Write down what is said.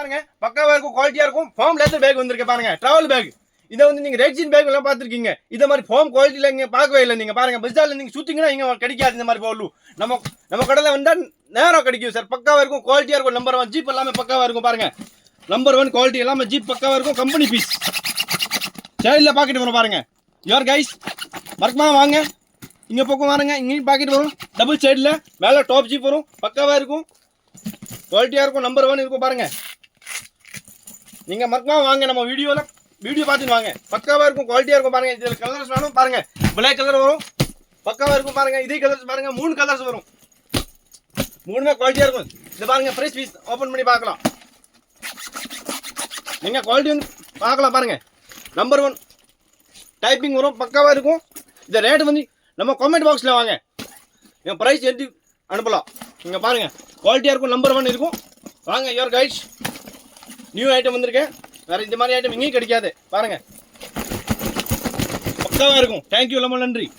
பாருங்க பக்காவா இருக்கும், குவாலிட்டியா இருக்கும். ஃபார்ம் லெதர் பேக் வந்திருக்கு பாருங்க, டிராவல் பேக். இதை வந்து நீங்க ரெக்ஸின் பேக் எல்லாம் பார்த்துருக்கீங்க. இதை மாதிரி ஃபார்ம் குவாலிட்டியில நீங்க பார்க்கவே இல்லை. நீங்க பாருங்க பஜார்ல நீங்க சுத்திங்கன்னா இங்க கிடைக்காது இந்த மாதிரி பொருள். நம்ம கடையில் வந்தா நேரம் கிடைக்கும் சார். பக்காவா இருக்கும், குவாலிட்டியா இருக்கும். நம்பர் 1 ஜீப் எல்லாமே பக்காவா இருக்கும் பாருங்க. நம்பர் 1 குவாலிட்டி எல்லாமே ஜீப் பக்காவா இருக்கும். கம்பெனி பீஸ் சைடில் பாக்கெட் வரும் பாருங்க. யோர் கைஸ் மறக்காம வாங்க. இங்க பக்கம் பாருங்க, இங்கேயும் பாக்கெட் வரும். டபுள் சைடில் மேலே டாப் ஜீப் வரும். பக்காவா இருக்கும், குவாலிட்டியா இருக்கும். நம்பர் 1 இருக்கும் பாருங்க. நீங்க மறக்காம வாங்க, நம்ம வீடியோ பார்த்துட்டு வாங்க. பக்காவா இருக்கும், குவாலிட்டியா இருக்கும் பாருங்க. இதில் கலர்ஸ் வேணும் பாருங்க. பிளாக் கலர் வரும், பக்காவா இருக்கும் பாருங்க. இதே கலர்ஸ் பாருங்க, 3 கலர்ஸ் வரும். 3மே குவாலிட்டியா இருக்கும். இது பாருங்க, ஃப்ரெஷ் பீஸ் ஓபன் பண்ணி பார்க்கலாம். நீங்க குவாலிட்டி வந்து பார்க்கலாம் பாருங்க. நம்பர் 1 டைப்பிங் வரும், பக்காவா இருக்கும். இந்த ரேட் வந்து நம்ம கமெண்ட் பாக்ஸ்ல வாங்க, என் பிரைஸ் எழுதி அனுப்பலாம். நீங்க பாருங்க குவாலிட்டியா இருக்கும், நம்பர் 1 இருக்கும். வாங்க யோர் கைஸ், நியூ ஐட்டம் வந்திருக்கேன். வேற இந்த மாதிரி ஐட்டம் எங்கேயும் கிடைக்காது பாருங்க. பக்காவா இருக்கும். தேங்க்யூ, ரொம்ப நன்றி.